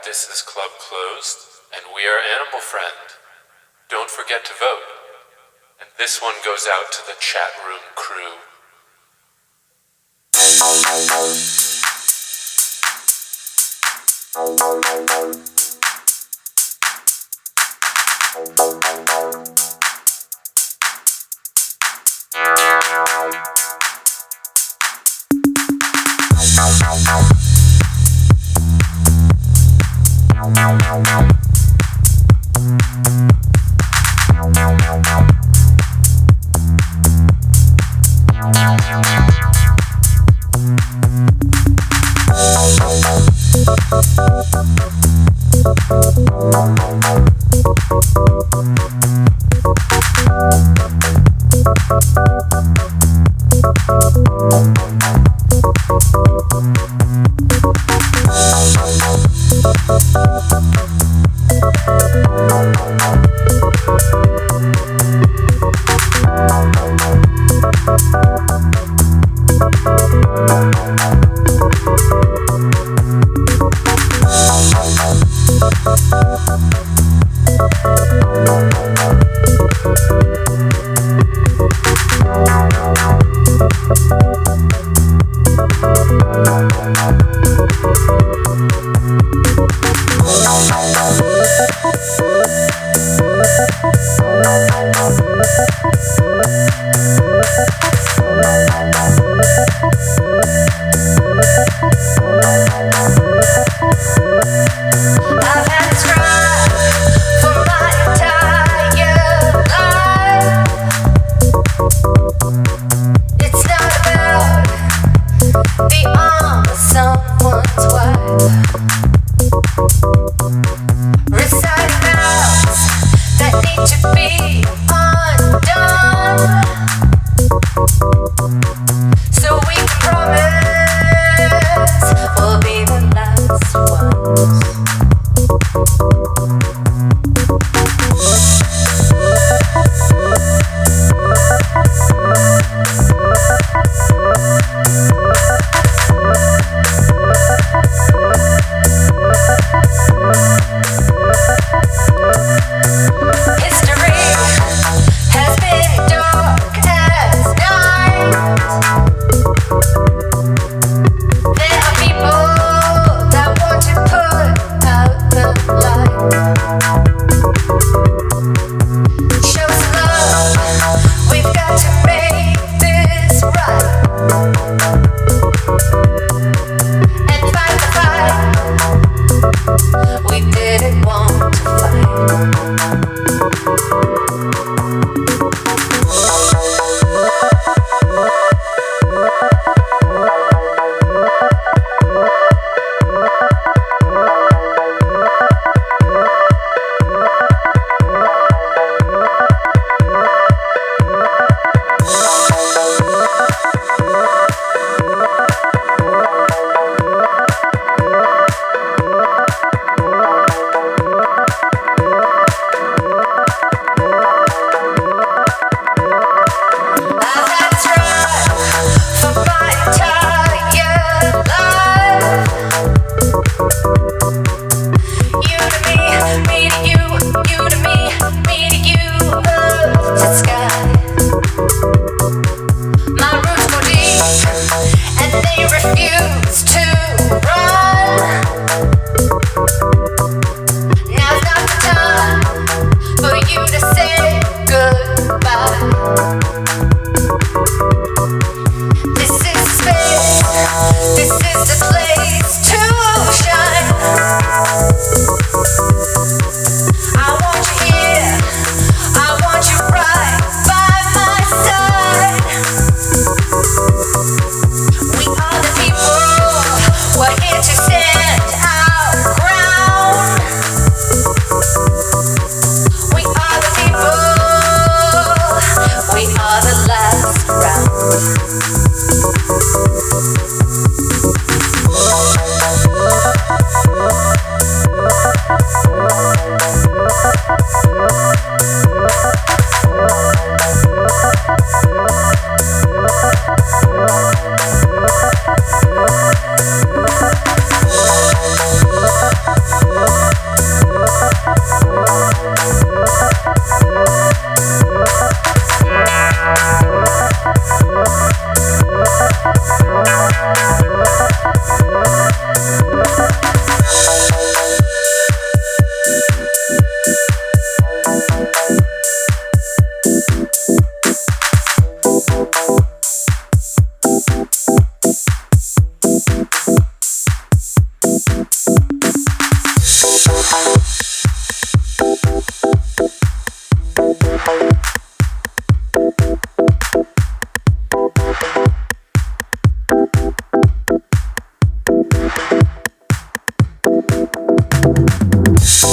This is Club Closed, and we are Animal Friend. Don't forget to vote. And this one goes out to the chat room crew. There are people that want to put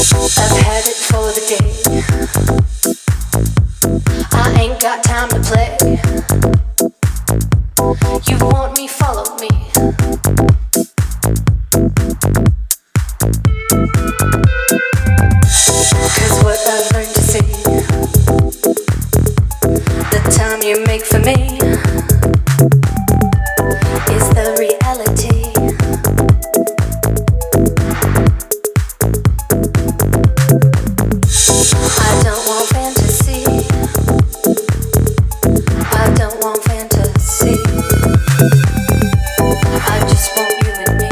I've had it for the day. I ain't got time to play. You want me, follow me. Cause what I've learned to see, the time you make for me is the reality. I don't want fantasy. I don't want fantasy. I just want you and me.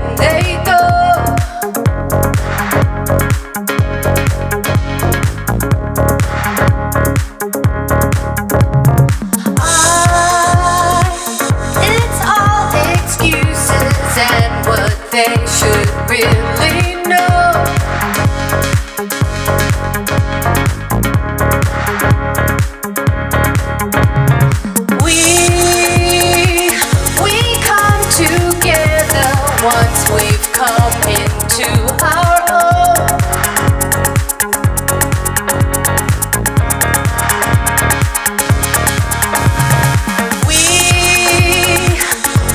then they go. It's all excuses and what they should really know. We come together once we've come into our own.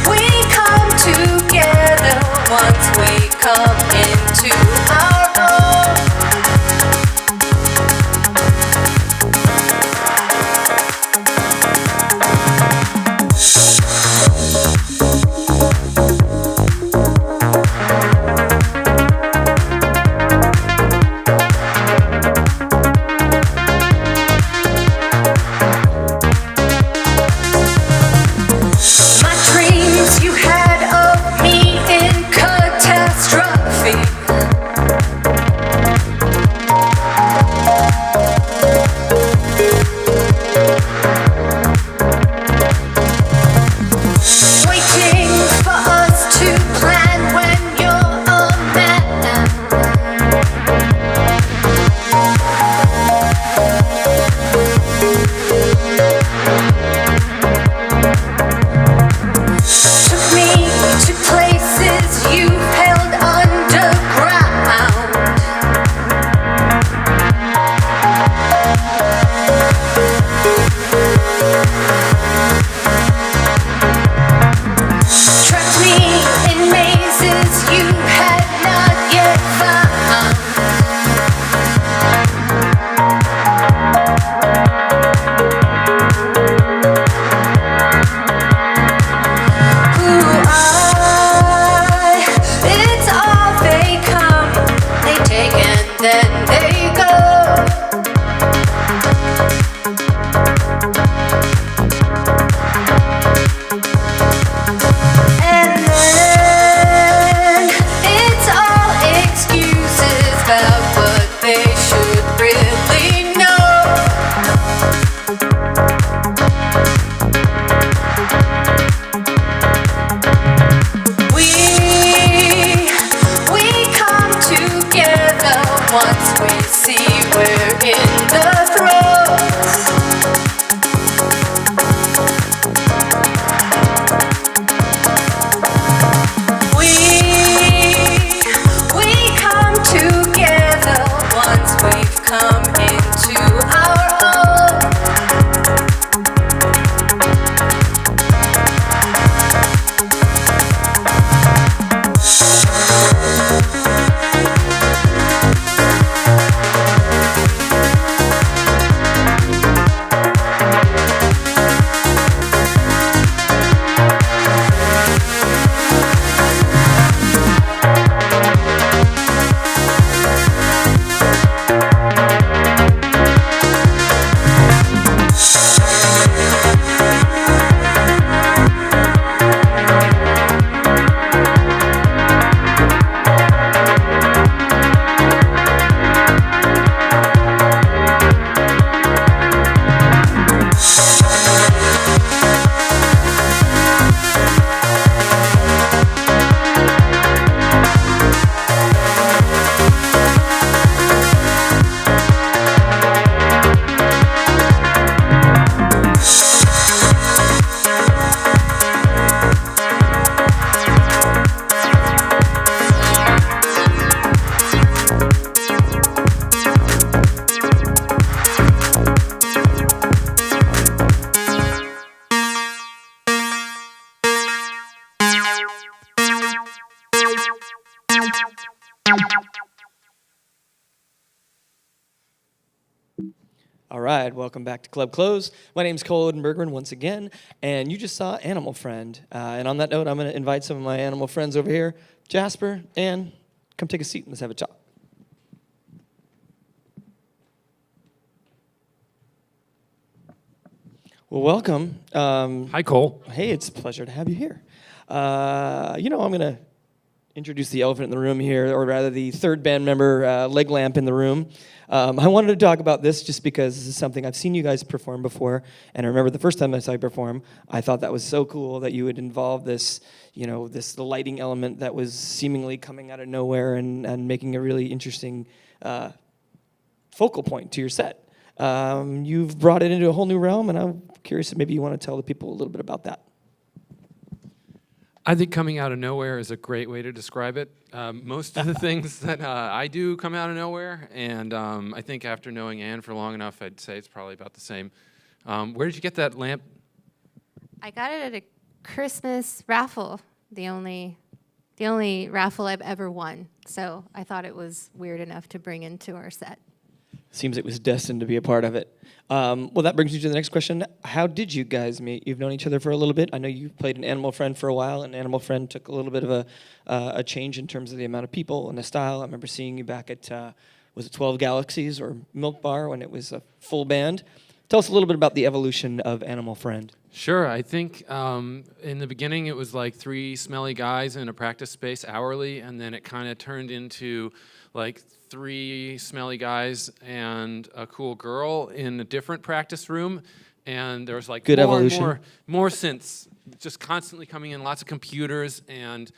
We come together once we come into our own. My dreams you had of me in catastrophe. Waiting for us to plan when you're a man. Took me to places you held underground. Trapped me in mazes you had not yet found. It's all they come, they take and then they go. And then it's all excuses about what they should really know. We come together once we see we're in the throes. We come together once we've come into our own. All right, welcome back to Club Close. My name's Odin Berggren once again, and you just saw Animal Friend. And on that note, I'm going to invite some of my animal friends over here. Jasper, Anne, come take a seat and let's have a talk. Well, welcome. Hi, Cole. Hey, it's a pleasure to have you here. I'm going to introduce the elephant in the room here, or rather the third band member, leg lamp in the room. I wanted to talk about this just because this is something I've seen you guys perform before, and I remember the first time I saw you perform, I thought that was so cool that you would involve this, this lighting element that was seemingly coming out of nowhere and making a really interesting focal point to your set. You've brought it into a whole new realm, and I'm curious if maybe you want to tell the people a little bit about that. I think coming out of nowhere is a great way to describe it. Most of the things that I do come out of nowhere, and I think after knowing Anne for long enough, I'd say it's probably about the same. Where did you get that lamp? I got it at a Christmas raffle, the only raffle I've ever won. So I thought it was weird enough to bring into our set. Seems it was destined to be a part of it. Well, that brings me to the next question. How did you guys meet? You've known each other for a little bit. I know you played an Animal Friend for a while, and Animal Friend took a little bit of a change in terms of the amount of people and the style. I remember seeing you back at, was it 12 Galaxies or Milk Bar when it was a full band? Tell us a little bit about the evolution of Animal Friend. Sure, I think in the beginning it was like 3 smelly guys in a practice space hourly, and then it kind of turned into like 3 smelly guys and a cool girl in a different practice room, and there was like Good evolution. more synths just constantly coming in, lots of computers and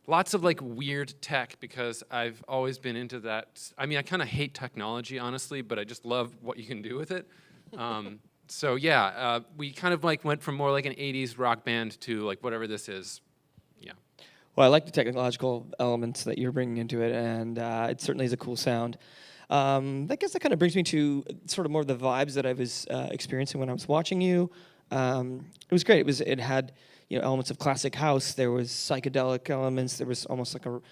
lots of like weird tech, because I've always been into that. I mean, I kind of hate technology, honestly, but I just love what you can do with it. So yeah, we kind of like went from more like an 80s rock band to like whatever this is. Yeah. Well, I like the technological elements that you're bringing into it, and it certainly is a cool sound. I guess that kind of brings me to sort of more of the vibes that I was experiencing when I was watching you. It was great. It had elements of classic house. There was psychedelic elements. There was almost like a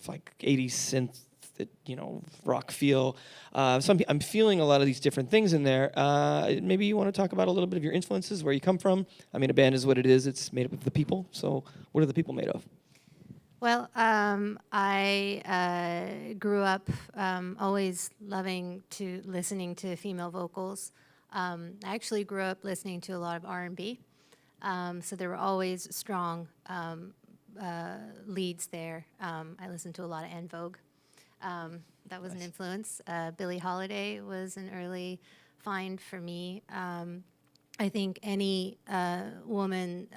like 80s synth, rock feel. So I'm feeling a lot of these different things in there. Maybe you want to talk about a little bit of your influences, where you come from. I mean, a band is what it is. It's made up of the people. So what are the people made of? Well, I grew up always listening to female vocals. I actually grew up listening to a lot of R&B. So there were always strong leads there. I listened to a lot of En Vogue. That was an influence. Billie Holiday was an early find for me. I think any woman,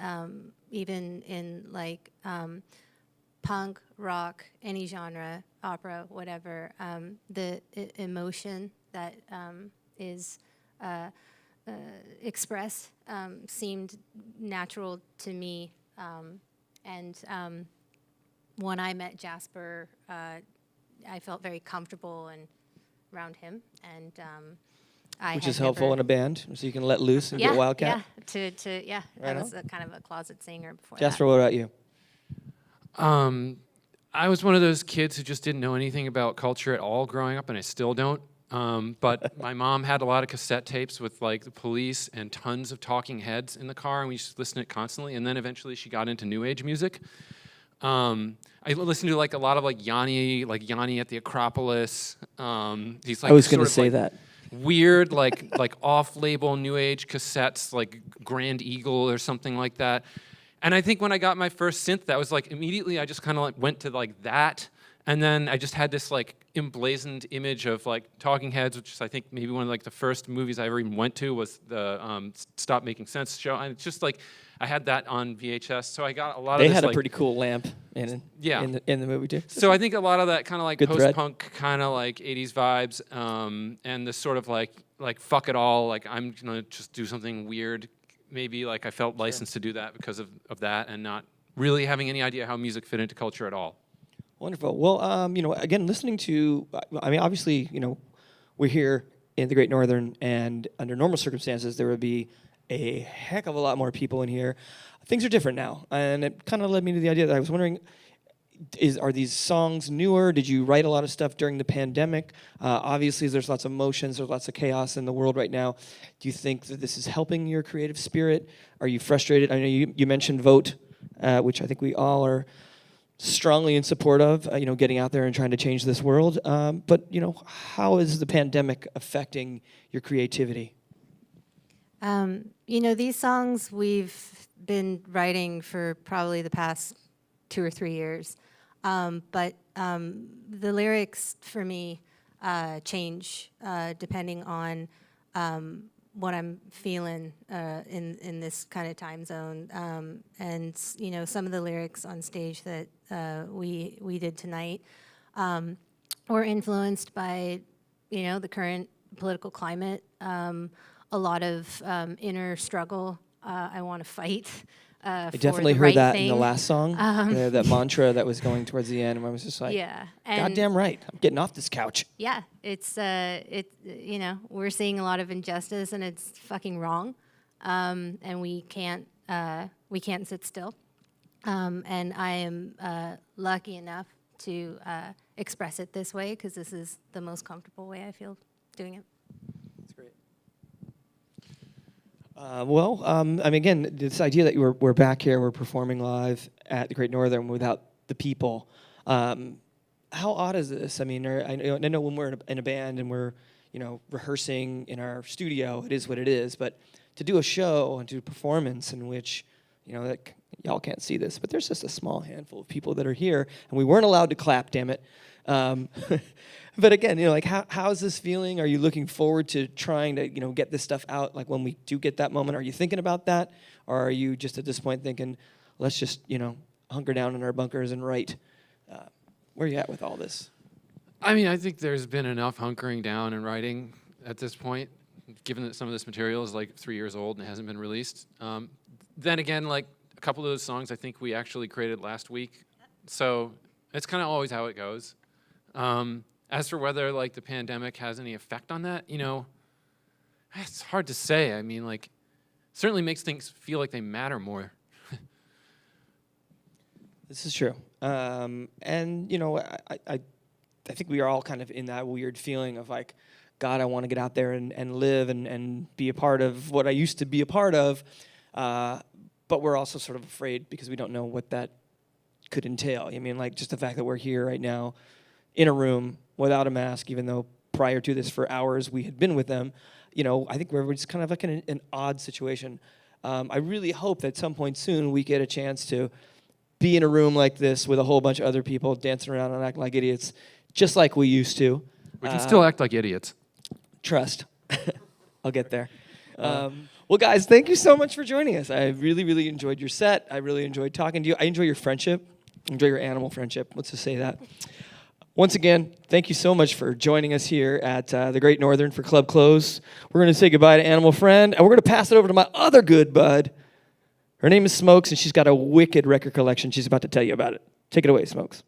even in like punk, rock, any genre, opera, whatever, the emotion that is expressed seemed natural to me. And when I met Jasper, I felt very comfortable around him, and Which is helpful in a band, so you can let loose and get wildcat. Yeah. Right I was on. kind of a closet singer before Jasper, that. what about you? I was one of those kids who just didn't know anything about culture at all growing up, and I still don't. But my mom had a lot of cassette tapes with like the Police and tons of Talking Heads in the car, and we used to listen to it constantly. And then eventually she got into new age music. I listened to like a lot of like Yanni at the Acropolis. These like I was going to sort of, say like, that. weird like off-label new age cassettes, like Grand Eagle or something like that. And I think when I got my first synth, that was like immediately I just kind of like went to like that. And then I just had this like emblazoned image of like Talking Heads, which is I think maybe one of like the first movies I ever even went to was the Stop Making Sense show. And it's just like I had that on VHS, so I got a lot of They this, had a like, pretty cool lamp in the movie too. So I think a lot of that kind of like Good thread. post-punk kind of like 80s vibes, and this sort of like fuck it all, like I'm gonna just do something weird. Maybe like I felt licensed to do that because of that, and not really having any idea how music fit into culture at all. Wonderful. Well, again, listening to, I mean, obviously, we're here in the Great Northern, and under normal circumstances, there would be a heck of a lot more people in here. Things are different now, and it kind of led me to the idea that I was wondering, are these songs newer? Did you write a lot of stuff during the pandemic? Obviously, there's lots of emotions, there's lots of chaos in the world right now. Do you think that this is helping your creative spirit? Are you frustrated? I know you mentioned Vote, which I think we all are strongly in support of, getting out there and trying to change this world. But how is the pandemic affecting your creativity? These songs we've been writing for probably the past 2 or 3 years, but the lyrics for me change depending on what I'm feeling in this kind of time zone. And you know, some of the lyrics on stage that we did tonight were influenced by, you know, the current political climate. A lot of inner struggle. I want to fight. I definitely heard that in the last song, that mantra that was going towards the end, where I was just like, yeah, goddamn right, I'm getting off this couch. yeah, it's you know, we're seeing a lot of injustice and it's fucking wrong, and we can't sit still, and I am lucky enough to express it this way because this is the most comfortable way I feel doing it. That's great. I mean, again, this idea that we're back here, we're performing live at the Great Northern without the people. How odd is this? I mean, I know when we're in a band and we're, you know, rehearsing in our studio, it is what it is. But to do a show and do a performance in which, you know, that y'all can't see this, but there's just a small handful of people that are here, and we weren't allowed to clap. Damn it. But again, you know, like how's this feeling? Are you looking forward to trying to, you know, get this stuff out? Like when we do get that moment, are you thinking about that, or are you just at this point thinking, let's just, you know, hunker down in our bunkers and write? Where are you at with all this? I mean, I think there's been enough hunkering down and writing at this point, given that some of this material is like 3 years old and it hasn't been released. Then again, like a couple of those songs I think we actually created last week. So it's kind of always how it goes. As for whether like the pandemic has any effect on that, you know, it's hard to say. I mean, like, certainly makes things feel like they matter more. This is true. And, you know, I think we are all kind of in that weird feeling of like, God, I want to get out there and live and be a part of what I used to be a part of. But we're also sort of afraid because we don't know what that could entail. I mean, like, just the fact that we're here right now in a room without a mask, even though prior to this for hours we had been with them, you know, I think we're just kind of like in an odd situation. I really hope that at some point soon we get a chance to be in a room like this with a whole bunch of other people dancing around and acting like idiots, just like we used to. We can still act like idiots. Trust. I'll get there. Well, guys, thank you so much for joining us. I really, really enjoyed your set. I really enjoyed talking to you. I enjoy your friendship. I enjoy your animal friendship. Let's just say that. Once again, thank you so much for joining us here at the Great Northern for Club Close. We're going to say goodbye to Animal Friend, and we're going to pass it over to my other good bud. Her name is Smokes, and she's got a wicked record collection. She's about to tell you about it. Take it away, Smokes.